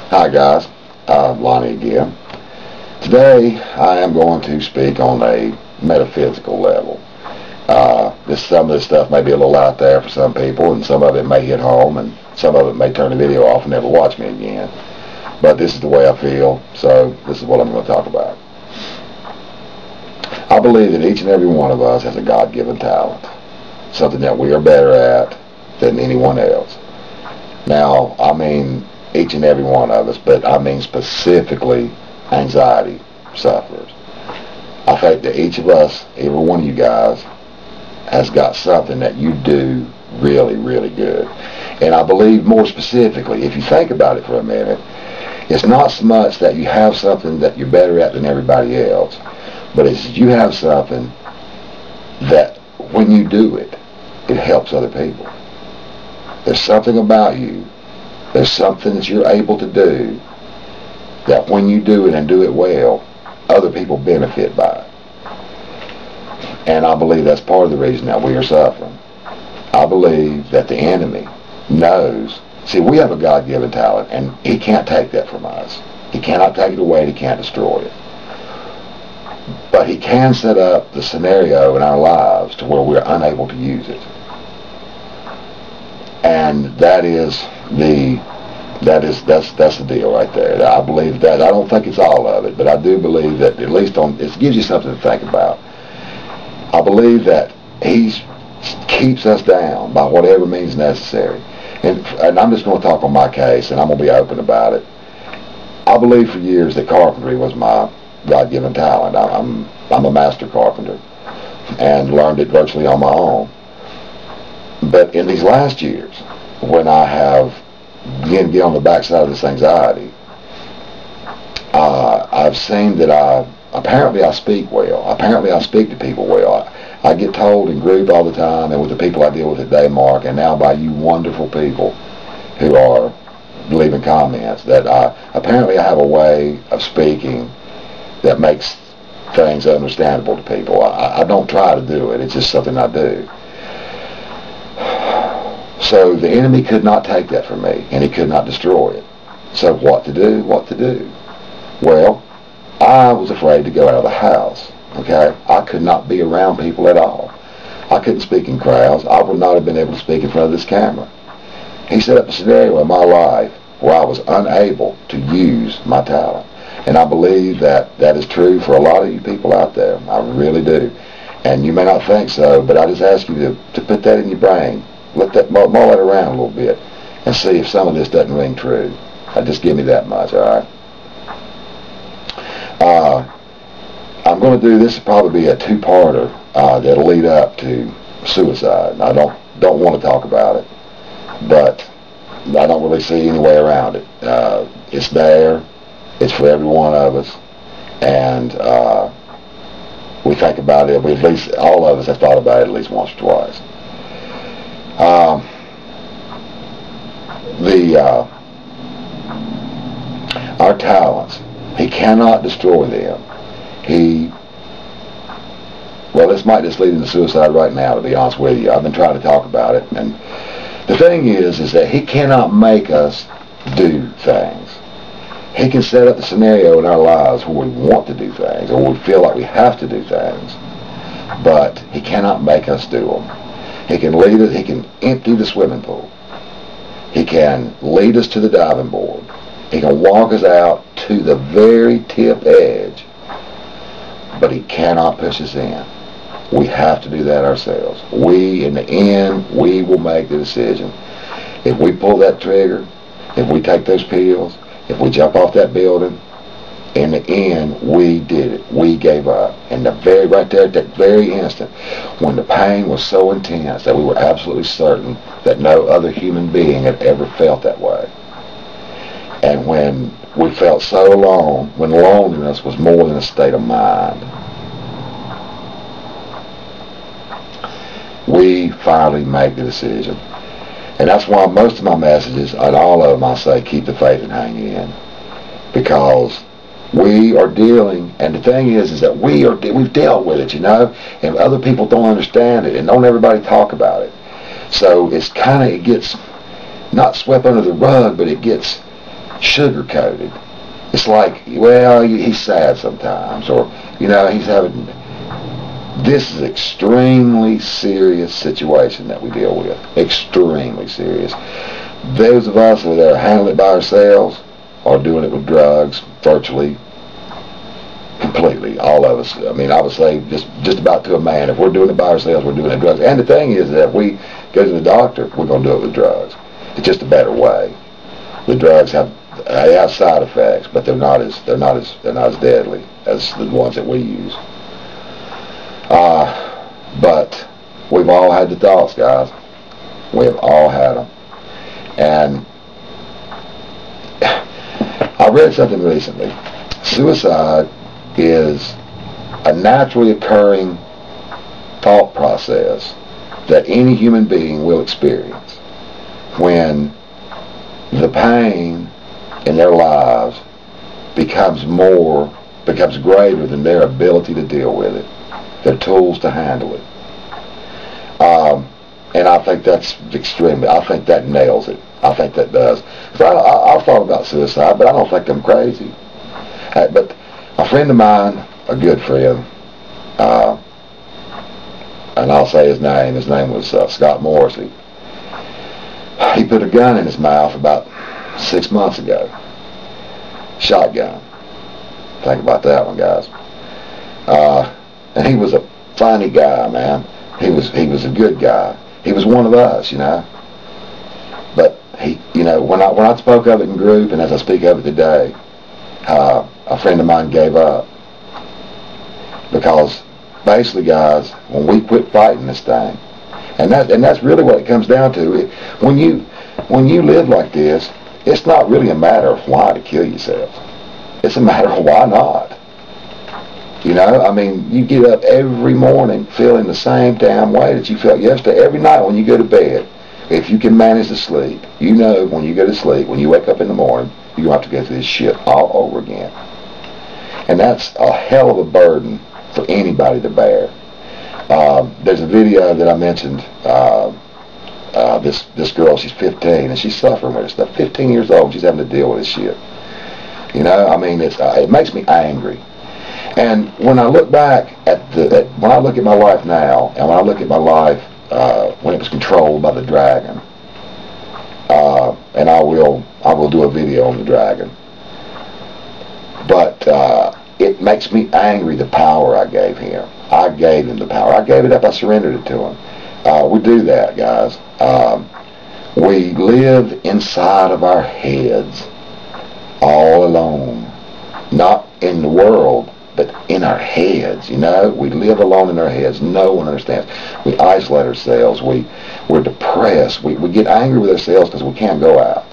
Hi guys, Lonnie again. Today I am going to speak on a metaphysical level. Some of this stuff may be a little out there for some people, and some of it may hit home, and some of it may turn the video off and never watch me again. But this is the way I feel, so this is what I'm going to talk about. I believe that each and every one of us has a God-given talent, something that we are better at than anyone else. Now, I mean each and every one of us, but I mean specifically anxiety sufferers. I think that each of us, every one of you guys, has got something that you do really, really good. And I believe more specifically, if you think about it for a minute, it's not so much that you have something that you're better at than everybody else, but it's you have something that when you do it, it helps other people. There's something about you, there's something that you're able to do that when you do it and do it well, other people benefit by it. And I believe that's part of the reason that we are suffering. I believe that the enemy knows. See, we have a God-given talent, and he can't take that from us. He cannot take it away, he can't destroy it. But he can set up the scenario in our lives to where we're unable to use it. And that's the deal right there. I believe that. I don't think it's all of it, but I do believe that at least it gives you something to think about. I believe that he keeps us down by whatever means necessary. And I'm just going to talk on my case, and I'm going to be open about it. I believe for years that carpentry was my God-given talent. I'm a master carpenter and learned it virtually on my own. But in these last years, when I have begun to get on the backside of this anxiety, I've seen that apparently I speak well. Apparently I speak to people well. I get told in group all the time, and with the people I deal with at Daymark, and now by you wonderful people who are leaving comments, that apparently I have a way of speaking that makes things understandable to people. I don't try to do it. It's just something I do. So the enemy could not take that from me, and he could not destroy it. So what to do? What to do? Well, I was afraid to go out of the house. Okay? I could not be around people at all. I couldn't speak in crowds. I would not have been able to speak in front of this camera. He set up a scenario in my life where I was unable to use my talent. And I believe that that is true for a lot of you people out there. I really do. And you may not think so, but I just ask you to put that in your brain. Let that mull it around a little bit and see if some of this doesn't ring true. Just give me that much, all right? I'm going to do this. Will probably be a two-parter that'll lead up to suicide. I don't want to talk about it, but I don't really see any way around it. It's there. It's for every one of us, and we think about it. At least all of us have thought about it at least once or twice. Our talents, he cannot destroy them. Well, this might just lead into suicide right now, to be honest with you. I've been trying to talk about it, and the thing is that he cannot make us do things. He can set up the scenario in our lives where we want to do things, or we feel like we have to do things, but he cannot make us do them. He can lead us. He can empty the swimming pool. He can lead us to the diving board. He can walk us out to the very tip edge, but he cannot push us in. We have to do that ourselves. In the end, we will make the decision. If we pull that trigger, if we take those pills, if we jump off that building, in the end, we did it. We gave up. And right there at that very instant, when the pain was so intense that we were absolutely certain that no other human being had ever felt that way. And when we felt so alone, when loneliness was more than a state of mind, we finally make the decision. And that's why most of my messages, and all of them, I say, keep the faith and hang in. Because we are dealing, and the thing is that we've dealt with it, and other people don't understand it, and don't everybody talk about it. So it gets not swept under the rug, but it gets sugar-coated. It's like, well, he's sad sometimes, or, you know, he's having... This is extremely serious situation that we deal with. Extremely serious. Those of us that are handling it by ourselves are doing it with drugs, virtually, completely. All of us. I mean, I would say just about to a man. If we're doing it by ourselves, we're doing it with drugs. And the thing is that if we go to the doctor, we're going to do it with drugs. It's just a better way. The drugs have side effects, but they're not as deadly as the ones that we use. But we've all had the thoughts, guys. We have all had them. And I read something recently. Suicide is a naturally occurring thought process that any human being will experience when the pain in their lives becomes greater than their ability to deal with it, their tools to handle it. And I think that's I think that nails it. I think that does. So I've thought about suicide, but I don't think I'm crazy. But a friend of mine, a good friend, and I'll say his name. His name was Scott Morrissey. He put a gun in his mouth about 6 months ago. Shotgun. Think about that one, guys. And he was a funny guy, man. He was a good guy. He was one of us, you know. But he, you know, when I spoke of it in group, and as I speak of it today, a friend of mine gave up because basically, guys, when we quit fighting this thing, and that's really what it comes down to. When you live like this, it's not really a matter of why to kill yourself. It's a matter of why not. You know, I mean, you get up every morning feeling the same damn way that you felt yesterday. Every night when you go to bed, if you can manage to sleep, you know when you go to sleep, when you wake up in the morning, you're going to have to go through this shit all over again. And that's a hell of a burden for anybody to bear. There's a video that I mentioned, this girl, she's 15, and she's suffering with this stuff. 15 years old, she's having to deal with this shit. You know, I mean, it makes me angry. And when I look back when I look at my life now, and when I look at my life when it was controlled by the dragon, and I will do a video on the dragon, but it makes me angry the power I gave him. I gave him the power. I gave it up. I surrendered it to him. We do that, guys. We live inside of our heads all alone, not in the world, but in our heads. You know, we live alone in our heads. No one understands. We isolate ourselves. We're depressed. We get angry with ourselves because we can't go out,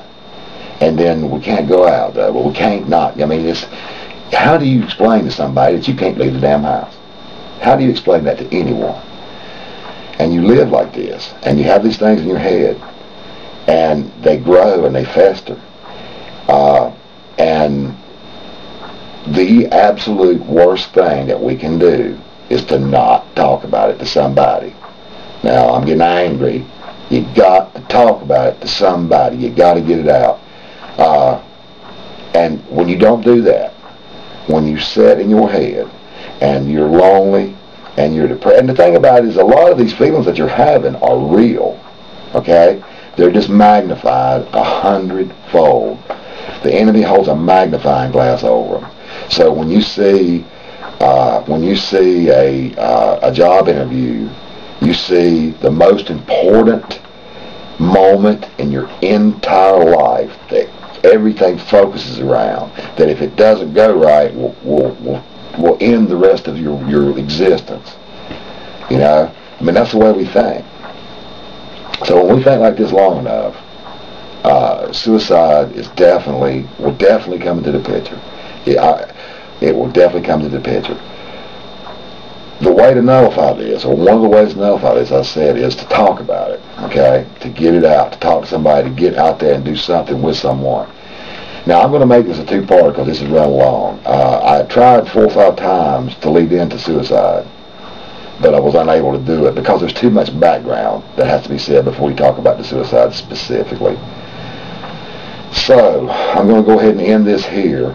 and then we can't go out. But we can't not. I mean, how do you explain to somebody that you can't leave the damn house? How do you explain that to anyone? And you live like this, and you have these things in your head, and they grow and they fester. And the absolute worst thing that we can do is to not talk about it to somebody. Now, I'm getting angry. You got to talk about it to somebody. You got to get it out. And when you don't do that, when you sit in your head and you're lonely and you're depressed, and the thing about it is a lot of these feelings that you're having are real, okay? They're just magnified 100-fold. The enemy holds a magnifying glass over them. So when you see a job interview, you see the most important moment in your entire life that everything focuses around, that if it doesn't go right, will end the rest of your existence. You know, I mean, that's the way we think. So when we think like this long enough, suicide will definitely come into the picture. It will definitely come into the picture. The way to nullify this, or one of the ways to nullify this, I said, is to talk about it, okay? To get it out, to talk to somebody, to get out there and do something with someone. Now, I'm going to make this a two-parter because this is run long. I tried 4 or 5 times to lead into suicide, but I was unable to do it because there's too much background that has to be said before we talk about the suicide specifically. So, I'm going to go ahead and end this here.